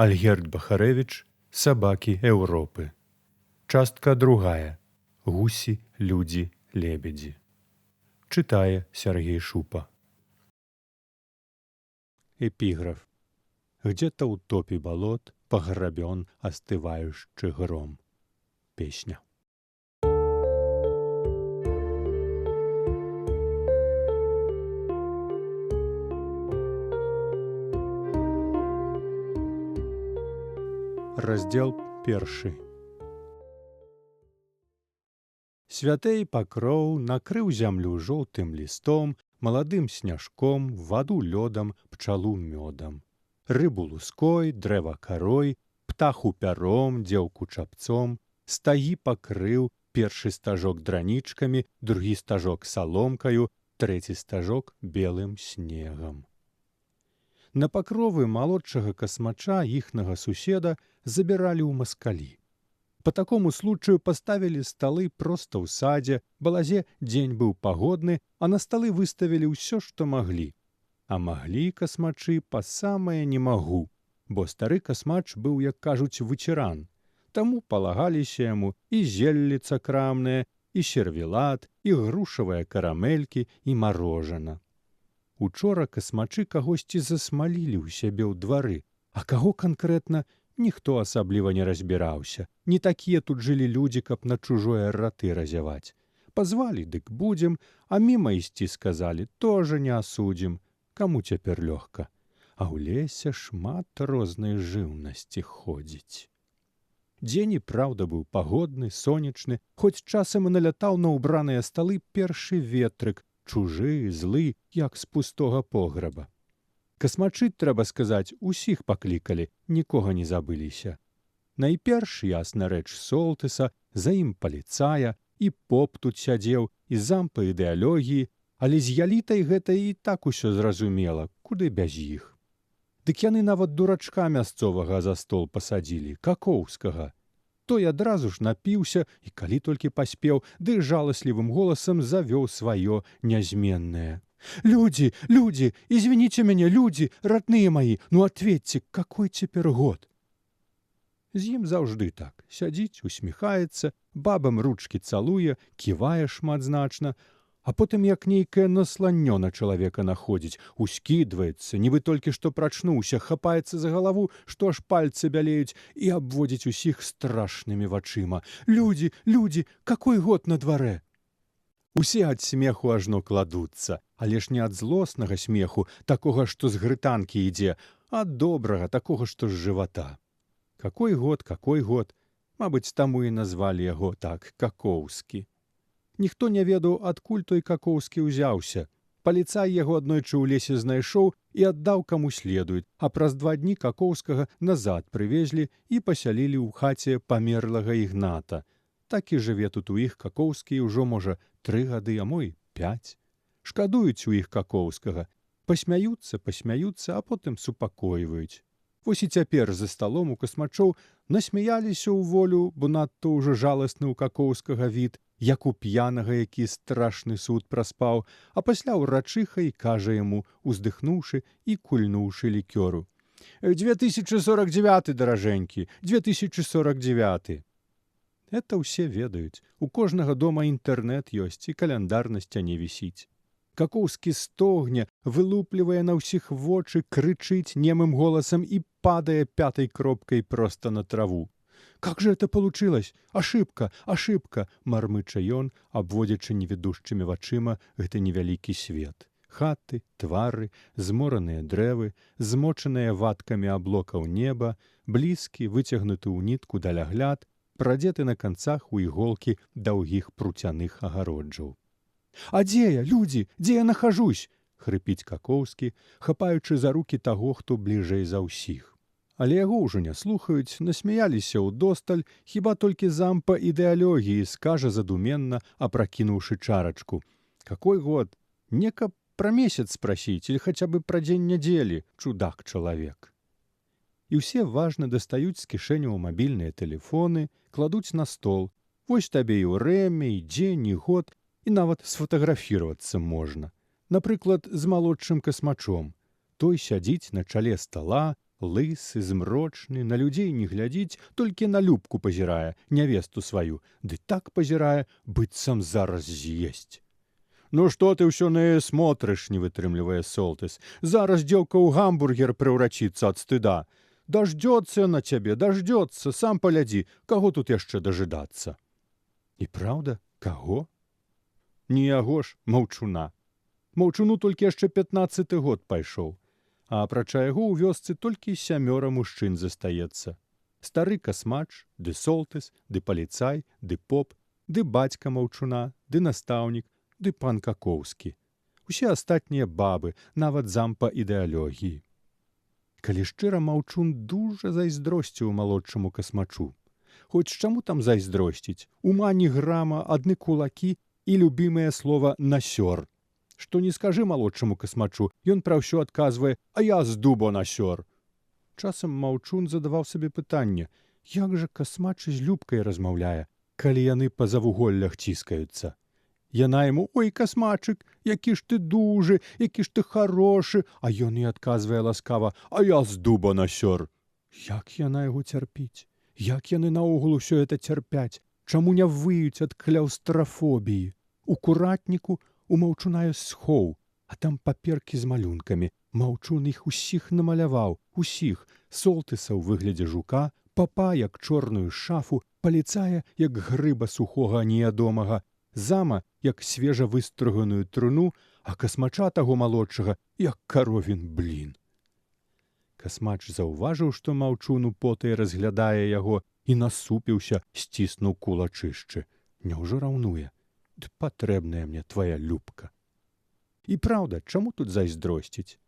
Альгерд Бахарэвіч «Сабакі Еўропы». Частка 2. Гусі, людзі, лебедзі. Чытае Сергей Шупа. Эпіграф. Где-то у топі болот пограбен остывающий гром. Песня. Раздзел 1. Святэй пакроў накрыў зямлю жоўтым лістом, маладым сняжком, ваду лёдам, пчалу мёдам. Рыбу луской, дрэва карой, птаху пяром, дзеўку чапцом, стагі пакрыў, першы стажок дранічкамі, другі стажок саломкаю, трэці стажок белым снегам. На пакровы малодшага касмача іхнага суседа забіралі ў маскалі. По такому случаю поставили столы просто ў садзе, балазе дзень быў пагодны, а на столы выставілі ўсё, што маглі. А маглі касмачы па самае не магу, бо стары касмач быў, як кажуць, ветэран. Таму палагаліся яму і зелліца крамная, і сервелат, і грушавыя карамелькі, і марожана. Учора касмачы кагосьці засмалілі ў сябе ў двары, а каго канкрэтна, ніхто асабліва не разбіраўся. Не такія тут жылі людзі, каб на чужое раты разяваць. Пазвалі, дык будзем, а міма ісці сказалі, тоже не асудзім. Каму цяпер лёгка? А ў лесе шмат рознай жыўнасці ходзіць. Дзень і праўда быў пагодны, сонечны, хоць часам і налятаў на ўбраныя сталы першы ветрык, чужы, злы, як з пустога пограба. Касмачы, трэба сказаць, усіх паклікалі, нікога не забыліся. Найперш, ясна рэч, Солтыса, за ім паліцая, і поп тут сядзеў, і зампа ідэалогіі, але з Ялітай гэта і так усё зразумела, куды без іх. Дык яны нават дурачка мясцовага за стол пасадзілі, Какоўскага. Той адразу ж напіўся, і калі толькі паспеў, ды жаласлівым голасам завёў сваё нязменнае. «Люди, люди, извините меня, люди, родные мои, ну ответьте, какой теперь год?» З ім заўжды так. Сядзіць, усміхаецца, бабам ручкі цалуе, ківае шматзначна, а потым як нейкае насланнё на чалавека находзіць, ускідваецца, нібы толькі што прачнуўся, хапаецца за галаву, што аж пальцы бялеюць, і абводзіць усіх страшнымі вачыма. «Люди, люди, какой год на дварэ?» Усе ад смеху ажно кладуцца, але ж не ад злоснага смеху, такога, што з грытанкі ідзе, а ад добрага, такога, што з жывата. Какой год, какой год? Мабыць, таму і назвалі яго так, Какоўскі. Ніхто не ведаў, адкуль той Какоўскі ўзяўся. Паліцай яго аднойчы ў лесе знайшоў і аддаў каму следует, а праз 2 дні Какоўскага назад прывезлі і пасялілі ў хаце памерлага Ігната. Так і жыве тут у іх Какоўскі ўжо, можа, 3 гады, а мо і 5. Шкадуюць у іх Какоўскага. Пасмяюцца, а потым супакойваюць. Вось і цяпер за сталом у касмачоў насмяяліся ў волю, бо надта ўжо жаласны ў Какоўскага від, як у п'янага, які страшны суд праспаў, а пасля ўрачыха і кажа яму, уздыхнуўшы і кульнуўшы лікёру. 2049, даражэнькі, 2049. Это ўсе ведаюць. У кожнага дома інтэрнэт ёсць, і каляндар на сцяне вісіць. Какоўскі стогне, вылуплівае на ўсіх вочы, крычыць немым голасам і падае 5-й кропкай проста на траву. «Как же это получилось? Ошибка, ошибка!» – мармыча ён, абводзячы невідушчымі вачыма гэты невялікі свет. Хаты, твары, змораныя дрэвы, змочаныя ваткамі аблокаў неба, блізкі, выцягнуты ў нітку далягляд, прадзеты на канцах у іголкі даўгіх пруцяных агароджаў. «А дзе я, людзі, дзе я нахажусь?» – хрыпіць Какоўскі, хапаючы за рукі таго, хто бліжэй за ўсіх. Але яго ўжо не слухаюць, насмяяліся ўдосталь, хіба толькі зампа ідэалогіі скажа задуменна, апракінуўшы чарачку. «Какой год? Не каб пра месяц спрасіць, или хаця бы пра дзень нядзелі, чудак-чалавек». І ўсе важна дастаюць з кішэняў мабільныя тэлефоны, кладуць на стол. Вось табе і ўрэмя, і дзень, і год, і нават сфотаграфіравацца можна. Напрыклад, з малодшым касмачом. Той сядзіць на чале стала, Лысы, змрочны, на людзей не глядзіць, толькі на Любку пазірае, нявесту сваю, ды так пазірае, быццам зараз з'есць. «Ну што ты ўсё на яе смотрыш?» — не вытрымлівае Солтыс. «Зараз дзеўка ў гамбургер преврачыцца ад стыда. Даждёцца на цябе, даждёцца, сам паглядзі, каго тут яшчэ дажыдацца». І праўда, каго? Не яго ж, Маўчуна. Маўчуну толькі яшчэ 15-ты год пайшоў, а апрача яго ў вёсцы толькі 7 мужчын застаецца. Стары касмач, ды Солтыс, ды паліцай, ды поп, ды бацька Маўчуна, ды настаўнік, ды пан Какоўскі. Усе астатнія бабы, нават зам па ідэалогіі. Калі шчыра, Маўчун дужа зайздросціў малодшаму касмачу. Хоць чаму там зайздросціць? Ума ні грама, адны кулакі і любімае слова «насёр». Што не скажы малодшаму касмачу, ён пра ўсё адказвае «а я з дуба насёр». Часам Маўчун задаваў сабе пытанне, як жа касмач з Любкай размаўляе, калі яны па завуголлях ціскаюцца. Яна яму «ой, касмачык, які ж ты дужы, які ж ты харошы», а ён і адказвае ласкава «а я з дуба насёр». Як яна яго цярпіць? Як яны наогул усё это цярпяць? Чаму не выюць ад кляўстрафобіі? У куратніку у Маўчуна ёсць схоў, а там паперкі з малюнкамі. Маўчун іх усіх намаляваў, усіх. Солтыса ў выглядзе жука, папа як чорную шафу, паліцая як грыба сухога неядомага, зама як свежа выструганую труну, а касмача таго малодшага як каровін блін. Касмач заўважыў, што Маўчун употай разглядае яго і насупіўся, сціснуў кулачышчы. Няўжо раўнуе? Ды патрэбная мне твая Любка. І праўда, чаму тут зайздросціць?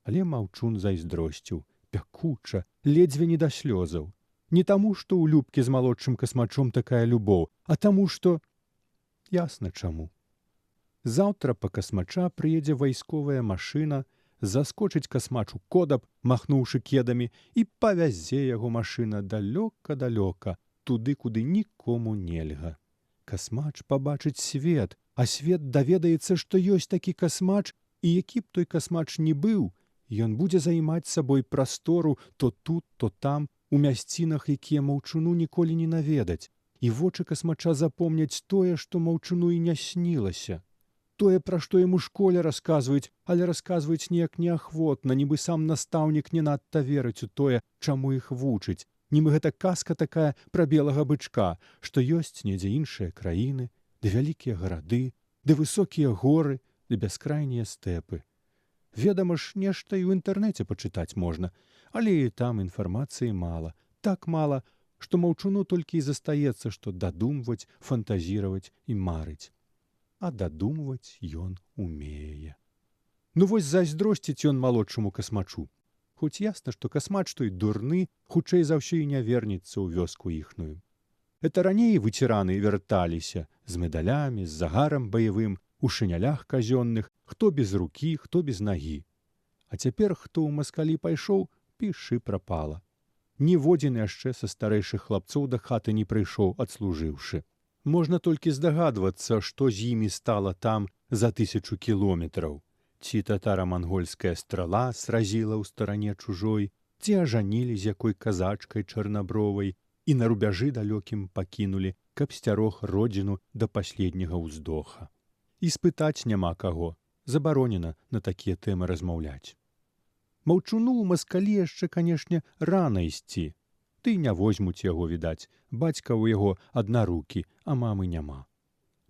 Але Маўчун зайздросціў, пякуча, ледзьве не да слёзаў. Не таму, што ў Любкі з малодшым касмачом такая любоў, а таму, што... Ясна чаму. Заўтра па касмача прыедзе вайсковая машына, заскочыць касмачу кодаб, махнуўшы кедамі, і павязе яго машына далёка-далёка, туды, куды нікому нельга. Касмач пабачыць свет, а свет даведаецца, што ёсць такі касмач, і які б той касмач не быў, ён будзе займаць сабой прастору то тут, то там, у мясцінах, якія Маўчуну ніколі не наведаць, і вочы касмача запомняць тое, што Маўчуну і не снілася. Тое, пра што яму школе расказваюць, але расказваюць неяк неахвотна, нібы сам настаўнік не надта верыць у тое, чаму іх вучыць, нібы гэта казка такая пра белага бычка, што ёсць недзе іншыя краіны, ды вялікія гарады, ды высокія горы, ды бяскрайнія стэпы. Ведама ж, нешта і ў інтэрнэце пачытаць можна, але і там інфармацыі мала, так мала, што Маўчуну толькі і застаецца, што дадумваць, фантазіраваць і марыць. А дадумваць ён умее. Ну вось зайздросціць ён малодшаму касмачу. Хоць ясна, што касмач той дурны, хутчэй за ўсё і не вернецца ў вёску іхную. Это раней ветэраны вярталіся з медалямі, з загарам баявым, у шынялях казённых, хто без рукі, хто без нагі. А цяпер, хто ў маскалі пайшоў, пішы прапала. Ніводзін яшчэ са старэйшых хлапцоў да хаты не прыйшоў, адслужыўшы. Можна толькі здагадвацца, што з імі стала там за 1000 кілометраў. Ці татара-мангольская страла сразіла ў старане чужой, ці ажанілі з якой казачкай чарнабровай і на рубяжы далёкім пакінулі, каб сцярог родзіну да паследняга ўздоха. І спытаць няма каго, забаронена на такія тэмы размаўляць. Маўчуну ў маскалі яшчэ, канешне, рана ісці. Ды не возьмуць яго, відаць, бацька ў яго аднарукі, а мамы няма.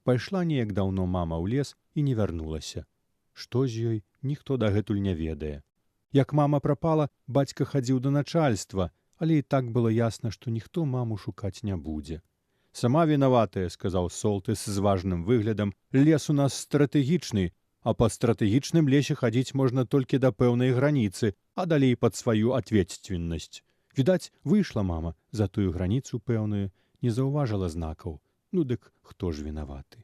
Пайшла неяк даўно мама ў лес і не вярнулася. Што з ёй, ніхто дагэтуль не ведае. Як мама прапала, бацька хадзіў да начальства, але і так было ясна, што ніхто маму шукаць не будзе. «Сама вінаватая», — сказаў Солтыс з важным выглядам, «лес у нас стратэгічны, а па стратэгічным лесе хадзіць можна толькі да пэўнай граніцы, а далей пад сваю адветственнасць. Відаць, выйшла мама за тую граніцу пэўную, не заўважыла знакаў. Ну дык хто ж вінаваты?»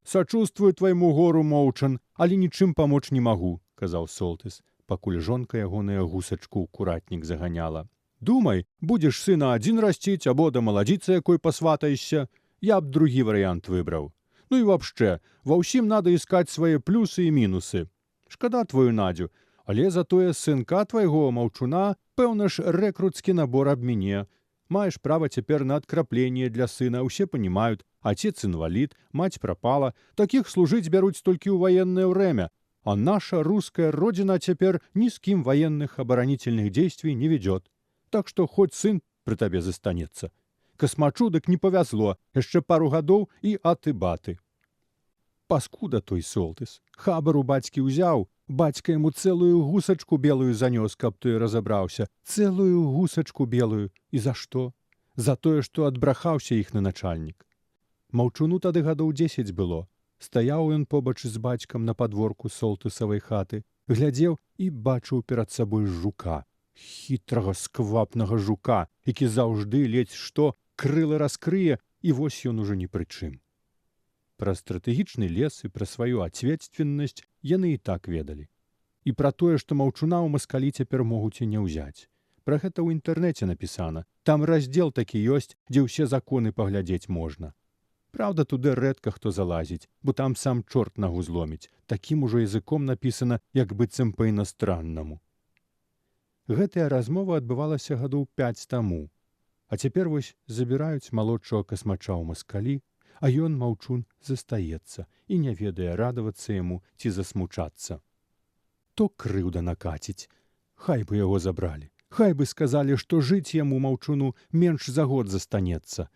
«Сачувствую твайму гору, Моўчан, але нічым памоч не магу», — казаў Солтыс, пакуль жонка ягоная гусачку ў куратнік заганяла. «Думай, будзеш сына адзін расціць, або да маладзіцы якой пасватаешся. Я б другі варыянт выбраў. Ну і вообще, ва ўсім надо искать свае плюсы і мінусы. Шкада твою Надю. Але затое сынка твайго, маўчуна, пэўна ж рэкруцкі набор аб мяне. Маеш права цяпер на адкрапленне для сына, усе панімаюць, отец інвалід, мать пропала, такіх служыць бяруць толькі ў ваеннае время, а наша русская родина цяпер ни с кім военных оборонительных действий не ведет. Так что хоть сын при табе застанецца. Касмачу дык не павязло, яшчэ пару гадоў і аты-баты. Паскуда той Солтыс. Хабар у бацькі ўзяў, бацька яму цэлую гусачку белую занёс, каб той разабраўся. Цэлую гусачку белую. І за што? За тое, што адбрахаўся іхны начальнік. Маўчуну тады гадоў 10 было. Стаяў ён побач з бацькам на падворку Солтысавай хаты, глядзеў і бачыў перад сабой жука. Хітрага, сквапнага жука, які заўжды ледзь што крылы раскрые, і вось ён ужо ні пры чым. Пра стратэгічны лес і пра сваю ацветственнасць яны і так ведалі. І пра тое, што маўчуна ў маскалі цяпер могуць і не ўзяць. Пра гэта ў інтэрнэце напісана. Там раздзел такі ёсць, дзе ўсе законы паглядзець можна. Праўда, туды рэдка хто залазіць, бо там сам чорт нагу зломіць. Такім ужо языком напісана, як быццам па-інастраннаму. Гэтая размова адбывалася гадоў 5 таму. А цяпер вось забіраюць малодшага касмача ў маскалі, а ён, маўчун, застаецца і не ведае, радавацца яму ці засмучацца. То крыўда накаціць. Хай бы яго забралі. Хай бы сказалі, што жыць яму, маўчуну, менш за год застанецца.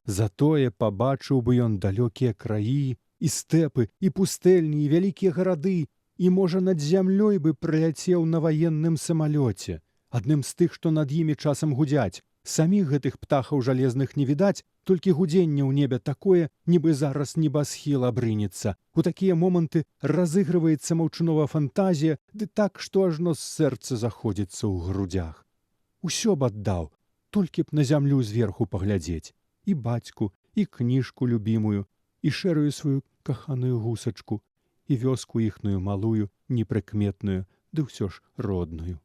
Затое пабачыў бы ён далёкія краі, і стэпы, і пустэльні, і вялікія гарады, і, можа, над зямлёй бы праляцеў на ваенным самалёце, адным з тых, што над імі часам гудзяць. Саміх гэтых птахаў жалезных не відаць, толькі гудзенне ў небе такое, нібы зараз небасхіл абрынецца. У такія моманты разыгрываецца маўчунова фантазія, ды так, што ажно з сэрца заходзіцца ў грудзях. Усё б аддаў, толькі б на зямлю зверху паглядзець. І бацьку, і кніжку любімую, і шэрую сваю каханую гусачку, і вёску іхную малую, непрыкметную, ды ўсё ж родную.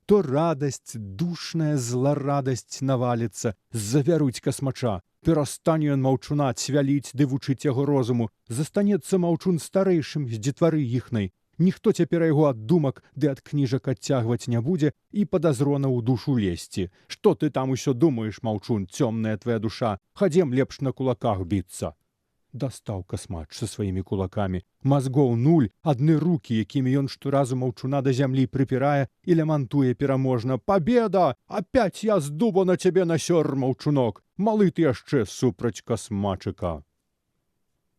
То радасць, душная зларадасць наваліцца, завяруць касмача. Перастане ён маўчуна цвяліць ды вучыць яго розуму. Застанецца маўчун старэйшым з дзетвары іхнай. Ніхто цяпер яго ад думак ды ад кніжак адцягваць не будзе і падазрона ў душу лезці. Што ты там усё думаеш, маўчун, цёмная твая душа? Хадзем лепш на кулаках біцца. Дастаў касмач са сваімі кулакамі. Мазгоў нуль, адны рукі, якімі ён шторазу маўчуна да зямлі прыпірае і лямантуе пераможна. Пабеда! Апять я з дуба на цябе насёр, маўчунок! Малы ты яшчэ супраць касмачыка!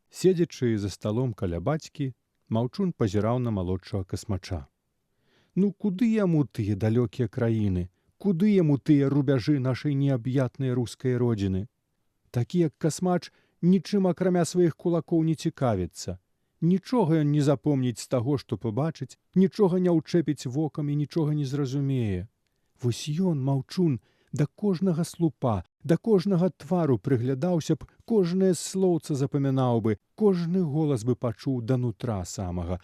Седзячы за сталом каля бацькі, маўчун пазіраў на малодшага касмача. Ну, куды яму тыя далёкія краіны? Куды яму тыя рубяжы нашай неаб'ятнай рускай родзіны? Такі, як касмач, нічым акрамя сваіх кулакоў не цікавіцца. Нічога ён не запомніць з таго, што пабачыць, нічога не ўчэпіць вокам і нічога не зразумее. Вось ён, маўчун, да кожнага слупа, да кожнага твару прыглядаўся б, кожнае слоўца запамінаў бы, кожны голас бы пачуў да нутра самага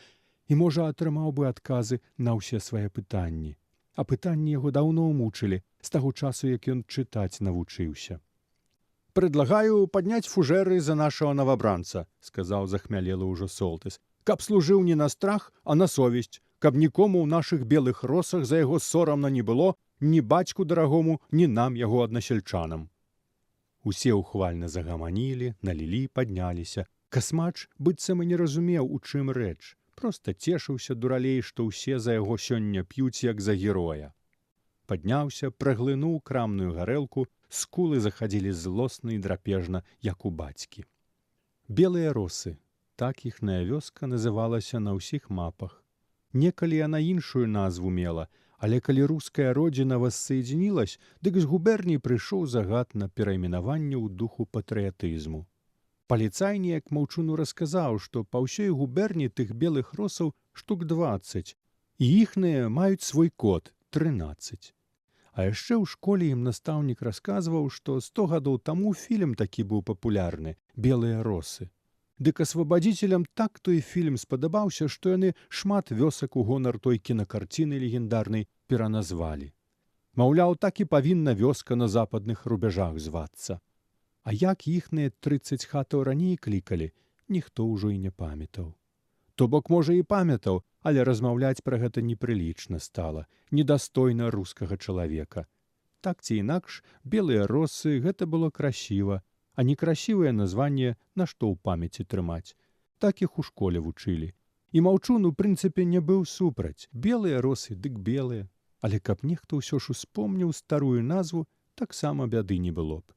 і, можа, атрымаў бы адказы на ўсе свае пытанні. А пытанні яго даўно мучылі, з таго часу, як ён чытаць навучыўся. «Предлагаю падняць фужэры за нашего новобранца», — сказаў захмялелы ўжо Солтыс, «каб служыў не на страх, а на совесть, каб нікому ў нашых белых росах за яго сорамна не было, ні бацьку дарагому, ні нам, яго аднасельчанам». Усе ўхвальна загаманілі, налілі, падняліся. Касмач быццам і не разумеў, у чым рэч. Проста цешыўся дуралей, што ўсе за яго сёння п'юць, як за героя. Падняўся, праглынуў крамную гарэлку, скулы захадзілі злосна і драпежна, як у бацькі. Белыя росы. Так іхная вёска называлася на ўсіх мапах. Некалі яна іншую назву мела, але калі руская родзіна воссоединилась, дык з губерній прыйшоў загад на перайменаванне ў духу патрыятызму. Паліцай неяк маўчуну расказаў, што па ўсёй губерні тых белых росаў штук 20, і іхныя маюць свой код – 13. А яшчэ ў школе ім настаўнік расказваў, што 100 гадоў таму фільм такі быў папулярны «Белыя росы». Дык асвабадзіцелям так той фільм спадабаўся, што яны шмат вёсак у гонар той кінакарціны легендарнай пераназвалі. Маўляў, так і павінна вёска на западных рубяжах звацца. А як іхныя 30 хатаў раней клікалі, ніхто ўжо і не памятаў. То бок, можа, і памятаў, але размаўляць пра гэта непрылічна стала, недастойна рускага чалавека. Так ці інакш, белыя росы гэта было красіва, а некрасівае названне на што ў памяці трымаць. Так іх у школе вучылі. І Маўчун, у прынцыпе, не быў супраць. Белыя росы, дык белыя. Але каб нехта ўсё ж успомніў старую назву, таксама бяды не было б.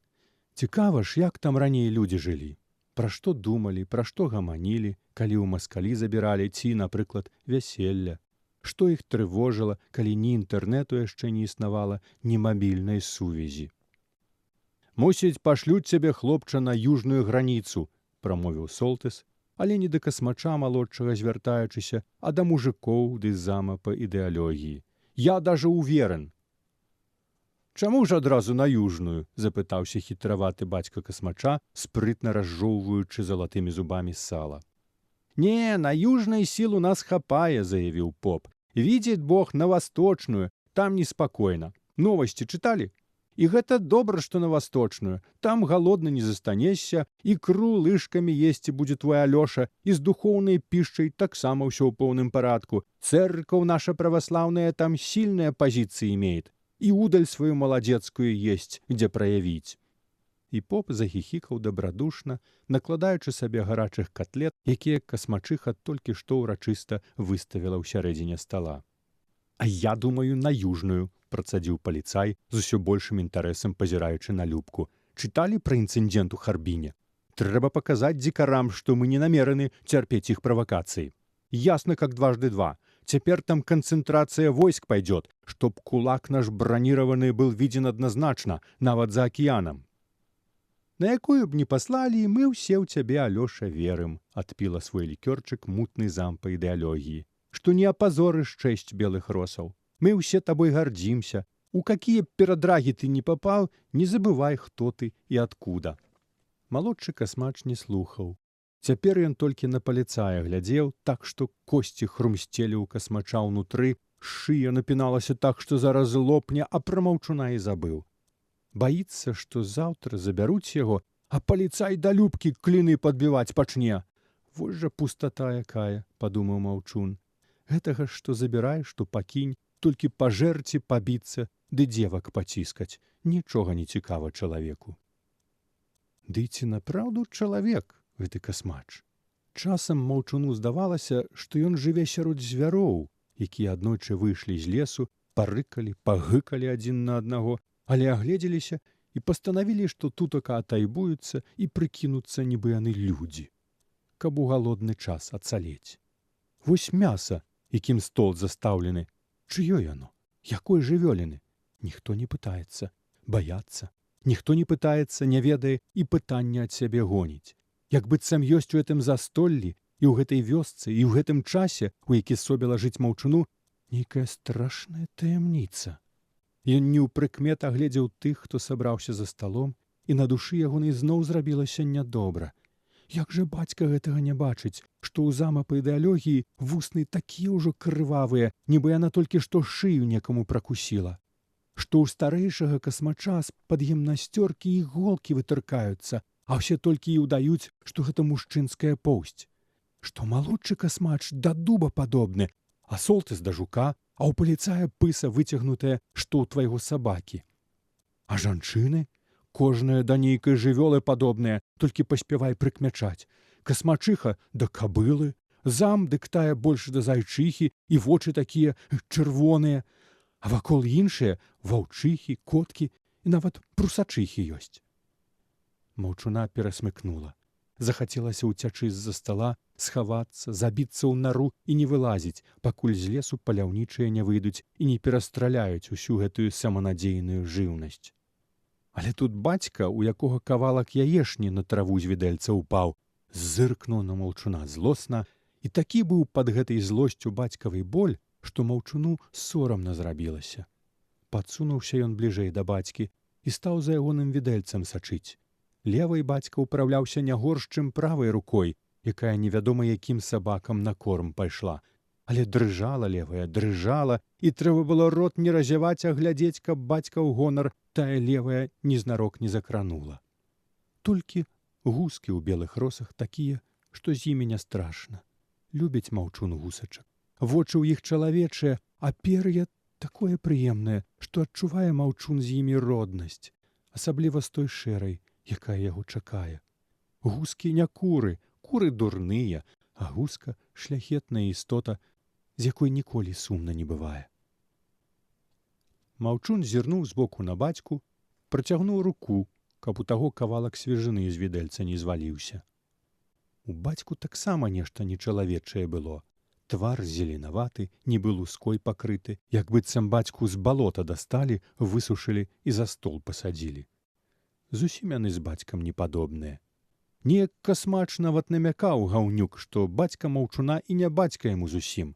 Цікава ж, як там раней людзі жылі. Пра што думалі, пра што гаманілі, калі ў маскалі забіралі ці, напрыклад, вяселля. Што іх трывожыла, калі ні інтэрнэту яшчэ не існавала, ні мабільнай сувязі. «Мусіць, пашлюць цябе, хлопча, на южную граніцу», – прамовіў Солтыс, але не да касмача малодшага звяртаючыся, а да мужикоў ды зама па ідэалогіі. «Я даже уверен». «Чаму ж адразу на южную?» – запытаўся хітраваты бацька касмача, спрытна разжоўваючы залатымі зубамі сала. «Не, на южной сил у нас хапае», – заявіў поп. «Видит Бог на восточную, там неспокойно. Новости читали? И гэта добра, что на восточную. Там голодно не застанешься, икру лыжками есть будет твой Алёша, и с духовной пищей таксама ўсё ў поўным парадку. Церковь наша православная там сильные позиции имеет, и удаль свою молодецкую есть, где проявить». І поп захіхікаў дабрадушна, накладаючы сабе гарачых котлет, якія касмачыха толькі што ўрачыста выставіла ў сярэдзіне стала. «А я думаю, на южную», – працадзіў паліцай, з усё большым інтарэсам пазіраючы на Любку. «Чыталі пра інцыдэнт у Харбіне? Трэба паказаць дзікарам, што мы не намерены цярпець іх правакацыі. Ясно, как дважды два. Цяпер там канцэнтрацыя войск пайдет, чтоб кулак наш бронированный был виден однозначно, нават за акіянам». «На якую б не паслалі, мы ўсе ў цябе, Алёша, верым», – адпіла свой лікёрчык мутны зам па ідэалогіі. «Што не апазорыш чэсць белых росаў. Мы ўсе табой гардзімся. У какие перадрагі ты не папаў, не забывай, хто ты і адкуда». Малодшы касмач не слухаў. Цяпер ён толькі на паліцая глядзеў, так што косці хрумсцелі ў касмача ўнутры, шыя напіналася так, што зараз лопне, а пра Маўчуна і забыў. Баіцца, што заўтра забяруць яго, а паліцай да Любкі кліны падбіваць пачне. «Вось жа пустата якая», – падумаў Маўчун. «Гэтага, што забіраеш, што пакінь, толькі пажэрці, пабіцца, ды дзевак паціскаць. Нічога не цікава чалавеку». Ды ці напраўду чалавек гэты касмач? Часам Маўчуну здавалася, што ён жыве сярод звяроў, якія аднойчы выйшлі з лесу, парыкалі, пагыкалі адзін на аднаго, але агледзеліся і пастанавілі, што тутака атайбуюцца і прыкінуцца, нібы яны людзі, каб у галодны час ацалець. Вось мяса, якім стол застаўлены, чыё яно? Якой жывёліны? Ніхто не пытаецца, баяцца. Ніхто не пытаецца, не ведае і пытанне ад сябе гоніць. Як быццам ёсць у гэтым застоллі і ў гэтай вёсцы, і ў гэтым часе, у які собіла жыць Маўчуну, нейкая страшная таямніца. Ён неўпрыкмет агледзеў тых, хто сабраўся за сталом, і на душы ягонай зноў зрабілася нядобра. Як жа бацька гэтага не бачыць, што ў зама па ідэалогіі вусны такія ўжо крывавыя, нібы яна толькі што шыю некаму пракусіла. Што ў старэйшага касмача з-пад гімнасцёркі іголкі вытыркаюцца, а ўсе толькі і ўдаюць, што гэта мужчынская поўсць. Што малодшы касмач да дуба падобны, а Солтыс да жука, а ў паліцая пыса выцягнутая, што ў твайго сабакі. А жанчыны? Кожная да нейкай жывёлы падобная, толькі паспявай прыкмячаць. Касмачыха да кабылы, зам дык тая больш да зайчыхі, і вочы такія чырвоныя, а вакол іншыя ваўчыхі, коткі і нават прусачыхі ёсць. Маўчуна перасмыкнула. Захацелася ўцячы з-за стала, схавацца, забіцца ў нару і не вылазіць, пакуль з лесу паляўнічыя не выйдуць і не перастраляюць усю гэтую саманадзейную жыўнасць. Але тут бацька, у якога кавалак яешні на траву з відэльца ўпаў, зыркнуў на Маўчуна злосна, і такі быў пад гэтай злосцю бацькавай боль, што Маўчуну сорамна зрабілася. Падсунуўся ён бліжэй да бацькі і стаў за ягоным відэльцам сачыць. Левай бацька ўпраўляўся не горш, чым правай рукой, якая невядома якім сабакам на корм пайшла. Але дрыжала левая, дрыжала, і трэба было рот не разяваць, а глядзець, каб бацька ў гонар тая левая незнарок не закранула. Толькі гускі ў белых росах такія, што з імі не страшна. Любіць маўчун гусачак. Вочы ў іх чалавечыя, а пер'е такое прыемнае, што адчувае маўчун з імі роднасць, асабліва з той шэрай, якая яго чакае. Гускі не куры, куры дурныя, а гуска — шляхетная істота, з якой ніколі сумна не бывае. Маўчун зірнуў збоку на бацьку, працягнуў руку, каб у таго кавалак свежыны з відэльца не зваліўся. У бацьку таксама нешта нечалавечае было. Твар зеленаваты, нібы луской пакрыты, як быццам бацьку з балота дасталі, высушылі і за стол пасадзілі. Зусім яны з бацькам не падобныя. Неяк Касмач нават намякаў гаўнюк, што бацька маўчуна і не бацька яму зусім.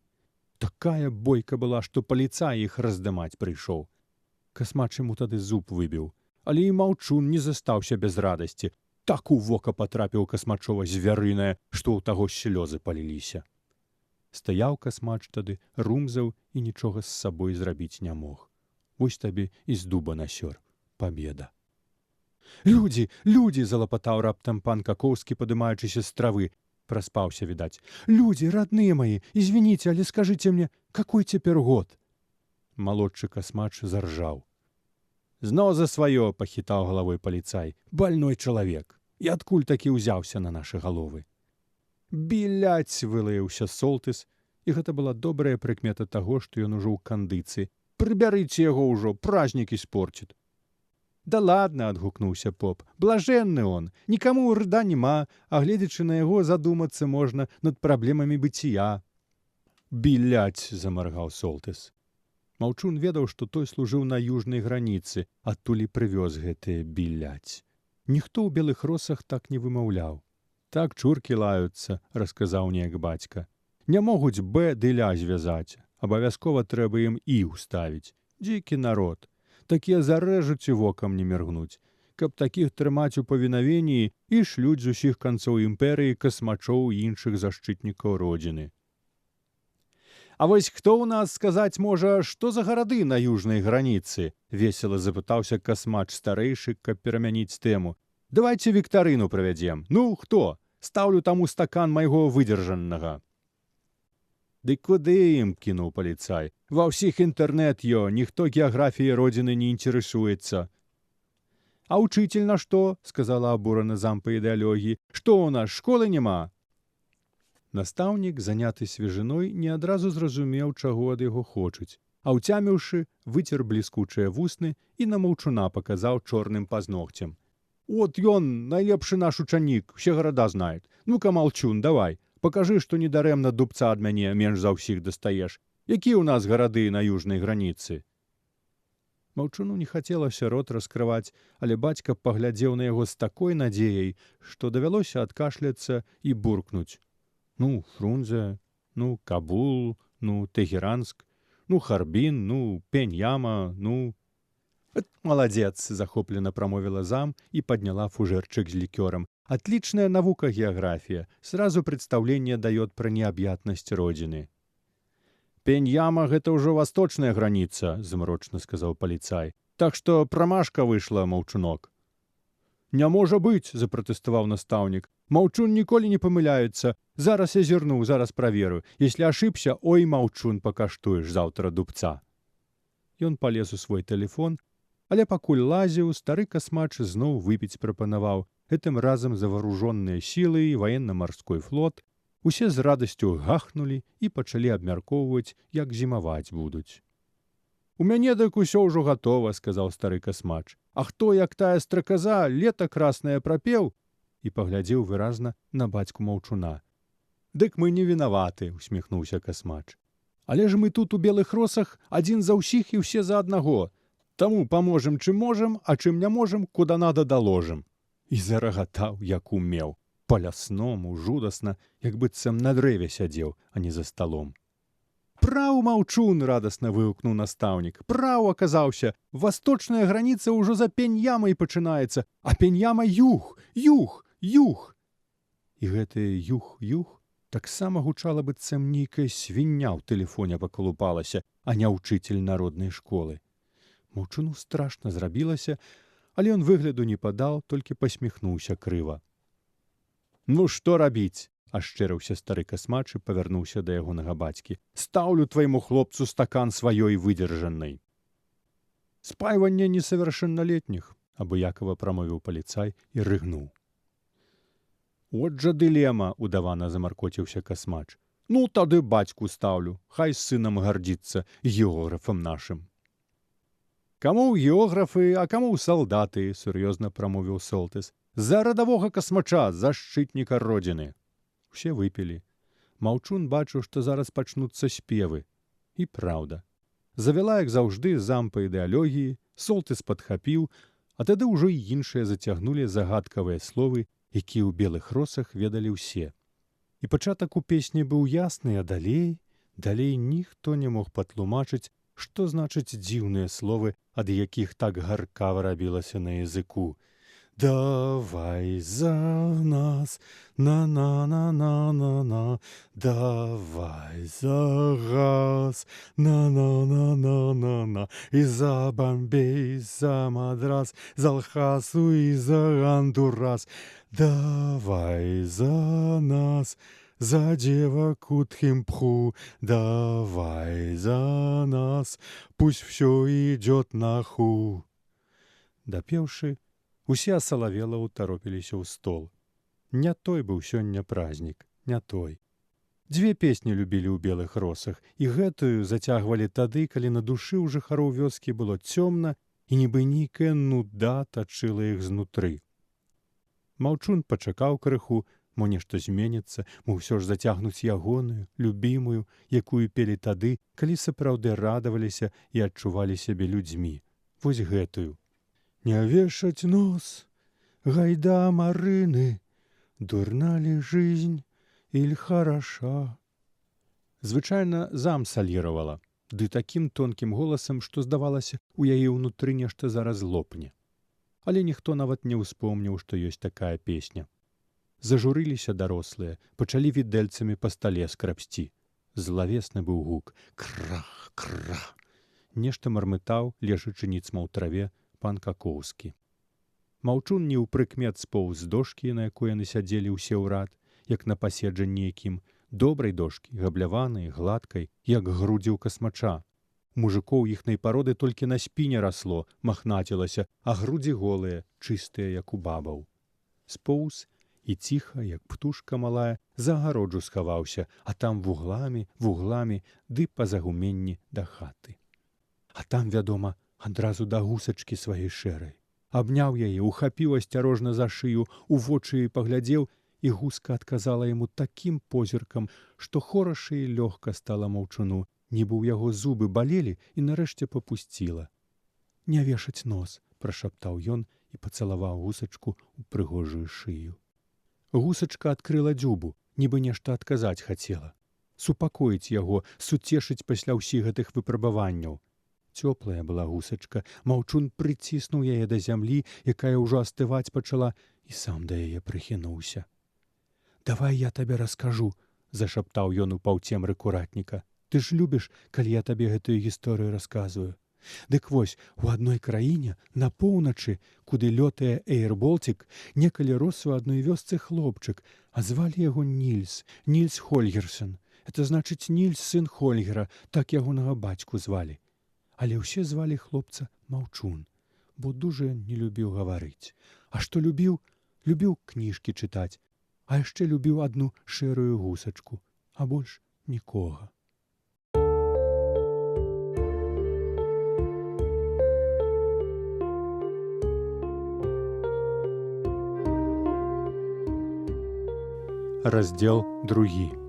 Такая бойка была, што паліцай іх раздымаць прыйшоў. Касмач яму тады зуб выбіў, але і маўчун не застаўся без радасці. Так у вока патрапіў Касмачова звярынае, што ў таго слёзы паліліся. Стаяў Касмач тады, румзаў і нічога з сабой зрабіць не мог. Вось табе і з дуба насёр. Пабеда. «Людзі, людзі!» — залапатаў раптам пан Какоўскі, падымаючыся з травы. Праспаўся, відаць. «Людзі, родныя мои, извините, але скажите мне, какой цяпер год?» Малодшы Касмач заржаў. «Зноў за сваё!» — пахітаў галавой паліцай. «Больной чалавек! І адкуль такі ўзяўся на нашы галовы?» «Біляць!» — вылаяўся Солтыс, і гэта была добрая прыкмета таго, што ён ужо ў кандыцыі. «Прыбярыце яго ўжо, пражнік іспорчыць!» «Да ладно!» — адгукнуўся поп. «Блажэнны он! Нікаму рда няма, а гледзячы на яго задумацца можна над праблемамі быцця». «Біляць!» — замаргаў Солтыс. Маўчун ведаў, што той служыў на южнай граніцы, адтуль і прывёз гэтыя біляць. Ніхто ў белых росах так не вымаўляў. «Так чуркі лаюцца», — расказаў неяк бацька. «Не могуць «б» ды «ля» звязаць. Абавязкова трэба ім «і» ўставіць. Дзікі народ. Такія зарэжуць і вокам не міргнуць. Каб такіх трымаць у павінавенні, і шлюць з усіх канцоў імперыі Касмачоў і іншых зашчытнікаў родзіны». «А вось хто ў нас сказаць можа, што за гарады на южнай граніцы?» — весела запытаўся Касмач старэйшы, каб перамяніць тэму. «Давайце віктарыну правядзем. Ну, хто? Стаўлю таму стакан майго выдзержаннага». «Ды куды ім?» — кінуў паліцай. «Ва ўсіх інтэрнэт ё, ніхто геаграфіяй родзіны не інтарэсуецца». «А ўчыцель на што?» — сказала абурана зам па ідэалогіі. «Што ў нас, школы няма?» Настаўнік, заняты свежыной, не адразу зразумеў, чаго ад яго хочуць, а ўцяміўшы, выцер бліскучыя вусны і на маўчуна паказаў чорным пазногцем. «От ён, найлепшы наш учанік, усе гарада знаюць. Ну-ка, Малчун, давай, пакажы, што недарэмна дубца ад мяне менш за ўсіх дастаеш. Якія ў нас гарады на южнай граніцы?» Маўчуну не хацелася рот раскрываць, але бацька паглядзеў на яго з такой надзеяй, што давялося адкашляцца і буркнуць. «Ну, Фрунзе, ну, Кабул, ну, Тегеранск, ну, Харбін, ну, Пень-Яма, ну...» «Маладзец!» — захоплена прамовила зам і падняла фужэрчык з лікёрам. «Отличная наука география. Сразу представление дает про необъятность родины». «Пень-Яма — гэта ўжо восточная граница», — змрочна сказаў паліцай. «Так што прамашка выйшла, маўчунок». «Не можа быць!» — запратэставаў настаўнік. «Маўчун ніколі не памыляецца. Зараз я зірну, зараз праверу. Если ошибся, ой, маўчун, пакаштуеш заўтра дубца». Ён палез у свой тэлефон, але пакуль лазіў, стары Касмач зноў выпіць прапанаваў. Гэтым разам заваружонныя сілы і ваенна-марской флот усе з радасцю гахнулі і пачалі абмяркоўваць, як зімаваць будуць. «У мяне дык усё ўжо гатова», — сказаў стары Касмач. «А хто, як тая страказа, лета краснае прапеў?» І паглядзеў выразна на бацьку маўчуна. «Дык мы не вінаваты», — усміхнуўся Касмач. «Але ж мы тут у белых росах адзін за ўсіх і ўсе за аднаго. Таму паможам, чым можам, а чым не можам, куда надо доложым». І зарагатаў, як умеў, па-лясному, жудасна, як быццам на дрэве сядзеў, а не за сталом. «Праў, маўчун!» — радасна вигукнуў настаўнік. «Праў аказаўся! Восточная граніца ўжо за Пень-Ямай пачынаецца, а Пень-Яма юг, юг, юг!» І гэтае юг-юг таксама гучала быццам нейкая свіння ў тэлефоне пакалупалася, а не ўчыцель народнай школы. Маўчуну страшна зрабілася, але ён выгляду не падаў, толькі пасміхнуўся крыва. «Ну што рабіць?» ашчэрыўся стары касмач і павярнуўся да ягонага бацькі. «Стаўлю твайму хлопцу стакан сваёй выдзержанай». «Спайванне несовершеннолетних», — абыякова прамовіў паліцай і рыгнуў. «От жа дылема», — удавана замаркоціўся касмач. «Ну, тады бацьку стаўлю, хай з сынам гардзіцца, географам нашым». «Каму ў географы, а каму ў салдаты», — сур'ёзна прамовіў Солтыс. «За радавога касмача, защытніка родзіны». Усе выпілі. Маўчун бачыў, што зараз пачнуцца спевы. І праўда. Завяла, як заўжды, зампа ідэалогіі, Солтыс падхапіў, а тады ўжо і іншыя зацягнулі загадкавыя словы, якія ў белых росах ведалі ўсе. І пачатак у песні быў ясны, а далей ніхто не мог патлумачыць, што значаць дзіўныя словы, ад якіх так гаркава рабілася на языку. «Давай за нас, на-на-на-на-на-на, давай за газ, на-на-на-на-на-на, и за Бомбей, за Мадрас, за Алхасу и за Гондурас, давай за нас, за девок у Тхимпху, давай за нас, пусть все идет на ху». Дапеўшы, усе асалавела ўтаропіліся ў стол. Не той быў сёння празднік, не той. Дзве песні любілі ў белых росах, і гэтую зацягвалі тады, калі на душы ў жыхароў вёскі было цёмна, і нібы нейкая нуда тачыла іх знутры. Маўчун пачакаў крыху, мо нешта зменіцца, мо ўсё ж зацягнуць ягоную, любімую, якую пелі тады, калі сапраўды радаваліся і адчувалі сябе людзьмі. Вось гэтую. «Не вешать нос, гайда Марыны, дурна ли жизнь иль хороша». Звычайна зам саліравала, ды такім тонкім голасам, што здавалася, у яе ўнутры нешта зараз лопне. Але ніхто нават не ўспомніў, што ёсць такая песня. Зажурыліся дарослыя, пачалі відэльцамі па стале скрабсці. Злавесны быў гук. Крах, крах. Нешта мармытаў, лежачы ніцма ў траве, пан Какоўскі. Маўчун не ў прыкмет споўз з дошкі, на якой яны сядзелі ўсе ў рад, як на паседжанні якім, добрай дошкі, габляванай, гладкай, як грудзі ў касмача. Мужикоў іхнай пароды толькі на спіне расло, махнацілася, а грудзі голыя, чыстыя, як у бабаў. Споўз і ціха, як птушка малая, за агароджу схаваўся, а там вугламі, ды па загуменні да хаты. А там, вядома, адразу да гусачкі сваёй шэрай. Абняў яе, ухапіў асцярожна за шыю, у вочы паглядзеў, і гуска адказала яму такім позіркам, што хораша і лёгка стала маўчуну, нібы ў яго зубы балелі і нарэшце папусціла. «Не вешаць нос», – прашаптаў ён і пацалаваў гусачку ў прыгожую шыю. Гусачка адкрыла дзюбу, нібы нешта адказаць хацела. Супакоіць яго, суцешыць пасля ўсіх гэтых выпрабаванняў. Цёплая была гусачка, маўчун прыціснуў яе да зямлі, якая ўжо астываць пачала, і сам да яе прыхінуўся. «Давай я табе раскажу», – зашаптаў ён у паўцемры куратніка. «Ты ж любіш, калі я табе гэтую гісторыю расказваю. Дык вось, у адной краіне, на поўначы, куды лётае Эйр-Болцік, некалі рос у адной вёсцы хлопчык, а звалі яго Нільс Хольгерсен. Это значыць Нільс, сын Хольгера, так ягонага бацьку звалі. Але ўсе звалі хлопца Маўчун, бо дужа не любіў гаварыць. А што любіў? Любіў кніжкі чытаць, а яшчэ любіў адну шэрую гусачку, а больш нікога». Раздзел 2.